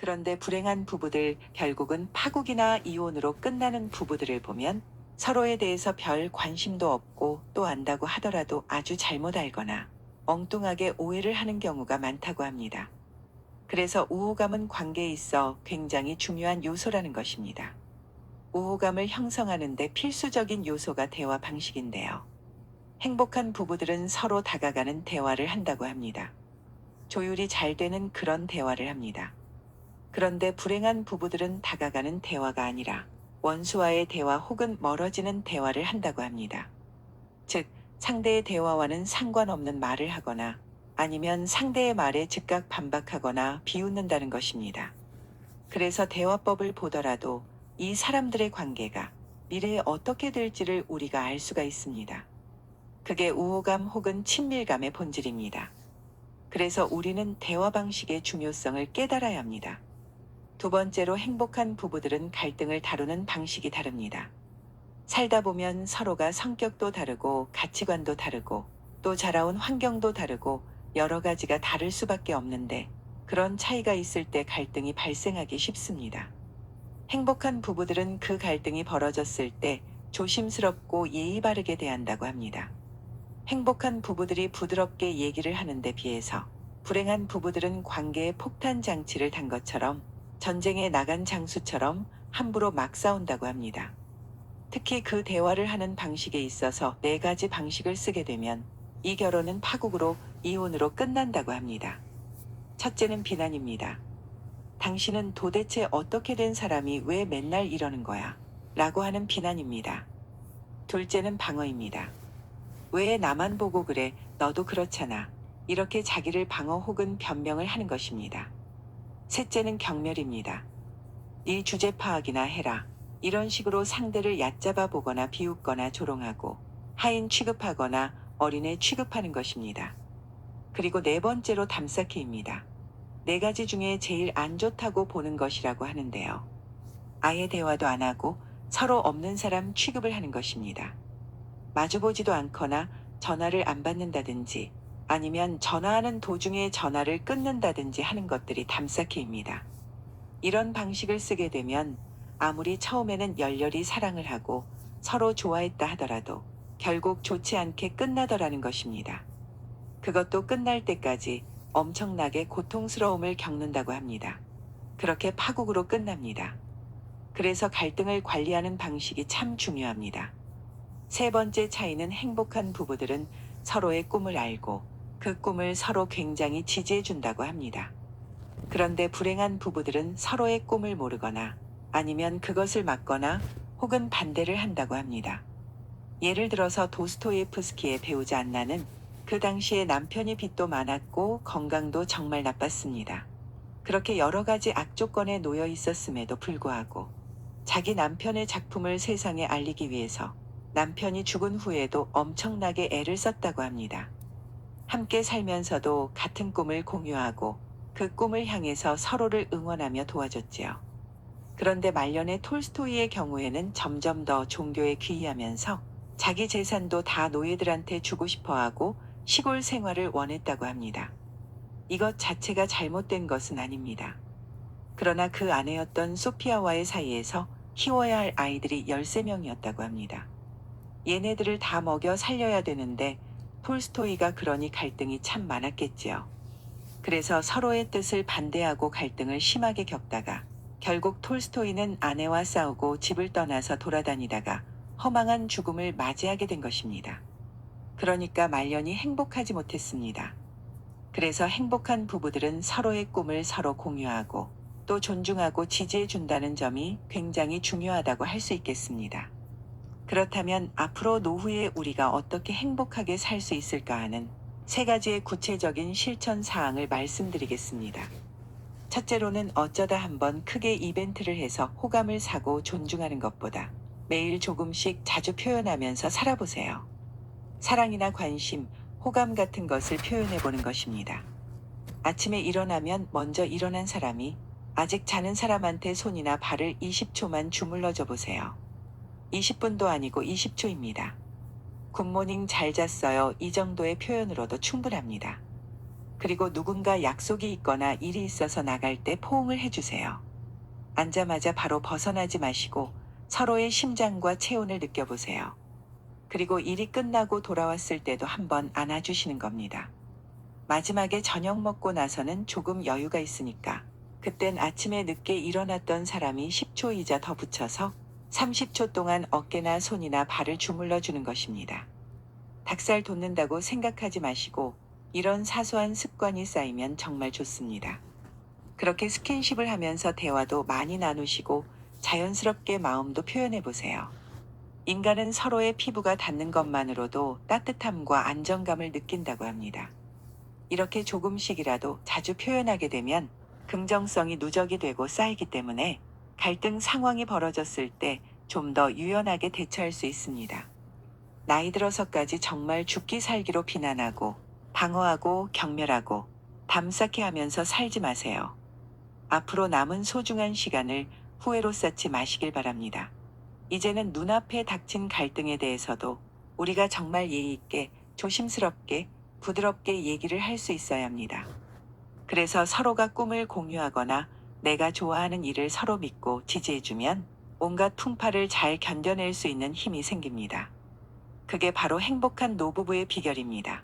그런데 불행한 부부들, 결국은 파국이나 이혼으로 끝나는 부부들을 보면 서로에 대해서 별 관심도 없고 또 안다고 하더라도 아주 잘못 알거나 엉뚱하게 오해를 하는 경우가 많다고 합니다. 그래서 우호감은 관계에 있어 굉장히 중요한 요소라는 것입니다. 우호감을 형성하는 데 필수적인 요소가 대화 방식인데요. 행복한 부부들은 서로 다가가는 대화를 한다고 합니다. 조율이 잘 되는 그런 대화를 합니다. 그런데 불행한 부부들은 다가가는 대화가 아니라 원수와의 대화 혹은 멀어지는 대화를 한다고 합니다. 즉, 상대의 대화와는 상관없는 말을 하거나 아니면 상대의 말에 즉각 반박하거나 비웃는다는 것입니다. 그래서 대화법을 보더라도 이 사람들의 관계가 미래에 어떻게 될지를 우리가 알 수가 있습니다. 그게 우호감 혹은 친밀감의 본질입니다. 그래서 우리는 대화 방식의 중요성을 깨달아야 합니다. 두 번째로 행복한 부부들은 갈등을 다루는 방식이 다릅니다. 살다 보면 서로가 성격도 다르고 가치관도 다르고 또 자라온 환경도 다르고 여러 가지가 다를 수밖에 없는데 그런 차이가 있을 때 갈등이 발생하기 쉽습니다. 행복한 부부들은 그 갈등이 벌어졌을 때 조심스럽고 예의 바르게 대한다고 합니다. 행복한 부부들이 부드럽게 얘기를 하는 데 비해서 불행한 부부들은 관계에 폭탄 장치를 단 것처럼 전쟁에 나간 장수처럼 함부로 막 싸운다고 합니다. 특히 그 대화를 하는 방식에 있어서 네 가지 방식을 쓰게 되면 이 결혼은 파국으로 이혼으로 끝난다고 합니다. 첫째는 비난입니다. 당신은 도대체 어떻게 된 사람이 왜 맨날 이러는 거야? 라고 하는 비난입니다. 둘째는 방어입니다. 왜 나만 보고 그래? 너도 그렇잖아. 이렇게 자기를 방어 혹은 변명을 하는 것입니다. 셋째는 경멸입니다. 네 주제 파악이나 해라. 이런 식으로 상대를 얕잡아 보거나 비웃거나 조롱하고 하인 취급하거나 어린애 취급하는 것입니다. 그리고 네 번째로 담쌓기입니다. 네 가지 중에 제일 안 좋다고 보는 것이라고 하는데요. 아예 대화도 안 하고 서로 없는 사람 취급을 하는 것입니다. 마주보지도 않거나 전화를 안 받는다든지 아니면 전화하는 도중에 전화를 끊는다든지 하는 것들이 담쌓기입니다. 이런 방식을 쓰게 되면 아무리 처음에는 열렬히 사랑을 하고 서로 좋아했다 하더라도 결국 좋지 않게 끝나더라는 것입니다. 그것도 끝날 때까지 엄청나게 고통스러움을 겪는다고 합니다. 그렇게 파국으로 끝납니다. 그래서 갈등을 관리하는 방식이 참 중요합니다. 세 번째 차이는 행복한 부부들은 서로의 꿈을 알고 그 꿈을 서로 굉장히 지지해 준다고 합니다. 그런데 불행한 부부들은 서로의 꿈을 모르거나 아니면 그것을 막거나 혹은 반대를 한다고 합니다. 예를 들어서 도스토예프스키의 배우자 안나는 그 당시에 남편이 빚도 많았고 건강도 정말 나빴습니다. 그렇게 여러 가지 악조건에 놓여 있었음에도 불구하고 자기 남편의 작품을 세상에 알리기 위해서 남편이 죽은 후에도 엄청나게 애를 썼다고 합니다. 함께 살면서도 같은 꿈을 공유하고 그 꿈을 향해서 서로를 응원하며 도와줬지요. 그런데 말년의 톨스토이의 경우에는 점점 더 종교에 귀의하면서 자기 재산도 다 노예들한테 주고 싶어하고 시골 생활을 원했다고 합니다. 이것 자체가 잘못된 것은 아닙니다. 그러나 그 아내였던 소피아와의 사이에서 키워야 할 아이들이 13명이었다고 합니다. 얘네들을 다 먹여 살려야 되는데 톨스토이가 그러니 갈등이 참 많았겠지요. 그래서 서로의 뜻을 반대하고 갈등을 심하게 겪다가 결국 톨스토이는 아내와 싸우고 집을 떠나서 돌아다니다가 허망한 죽음을 맞이하게 된 것입니다. 그러니까 말년이 행복하지 못했습니다. 그래서 행복한 부부들은 서로의 꿈을 서로 공유하고 또 존중하고 지지해 준다는 점이 굉장히 중요하다고 할 수 있겠습니다. 그렇다면 앞으로 노후에 우리가 어떻게 행복하게 살 수 있을까 하는 세 가지의 구체적인 실천 사항을 말씀드리겠습니다. 첫째로는 어쩌다 한번 크게 이벤트를 해서 호감을 사고 존중하는 것보다 매일 조금씩 자주 표현하면서 살아보세요. 사랑이나 관심, 호감 같은 것을 표현해보는 것입니다. 아침에 일어나면 먼저 일어난 사람이 아직 자는 사람한테 손이나 발을 20초만 주물러줘 보세요. 20분도 아니고 20초입니다. 굿모닝 잘 잤어요. 이 정도의 표현으로도 충분합니다. 그리고 누군가 약속이 있거나 일이 있어서 나갈 때 포옹을 해주세요. 앉자마자 바로 벗어나지 마시고 서로의 심장과 체온을 느껴보세요. 그리고 일이 끝나고 돌아왔을 때도 한번 안아주시는 겁니다. 마지막에 저녁 먹고 나서는 조금 여유가 있으니까 그땐 아침에 늦게 일어났던 사람이 10초이자 더 붙여서 30초 동안 어깨나 손이나 발을 주물러 주는 것입니다. 닭살 돋는다고 생각하지 마시고 이런 사소한 습관이 쌓이면 정말 좋습니다. 그렇게 스킨십을 하면서 대화도 많이 나누시고 자연스럽게 마음도 표현해 보세요. 인간은 서로의 피부가 닿는 것만으로도 따뜻함과 안정감을 느낀다고 합니다. 이렇게 조금씩이라도 자주 표현하게 되면 긍정성이 누적이 되고 쌓이기 때문에 갈등 상황이 벌어졌을 때 좀 더 유연하게 대처할 수 있습니다. 나이 들어서까지 정말 죽기 살기로 비난하고 방어하고 경멸하고 담쌓게 하면서 살지 마세요. 앞으로 남은 소중한 시간을 후회로 쌓지 마시길 바랍니다. 이제는 눈앞에 닥친 갈등에 대해서도 우리가 정말 예의 있게 조심스럽게 부드럽게 얘기를 할 수 있어야 합니다. 그래서 서로가 꿈을 공유하거나 내가 좋아하는 일을 서로 믿고 지지해주면 온갖 풍파를 잘 견뎌낼 수 있는 힘이 생깁니다. 그게 바로 행복한 노부부의 비결입니다.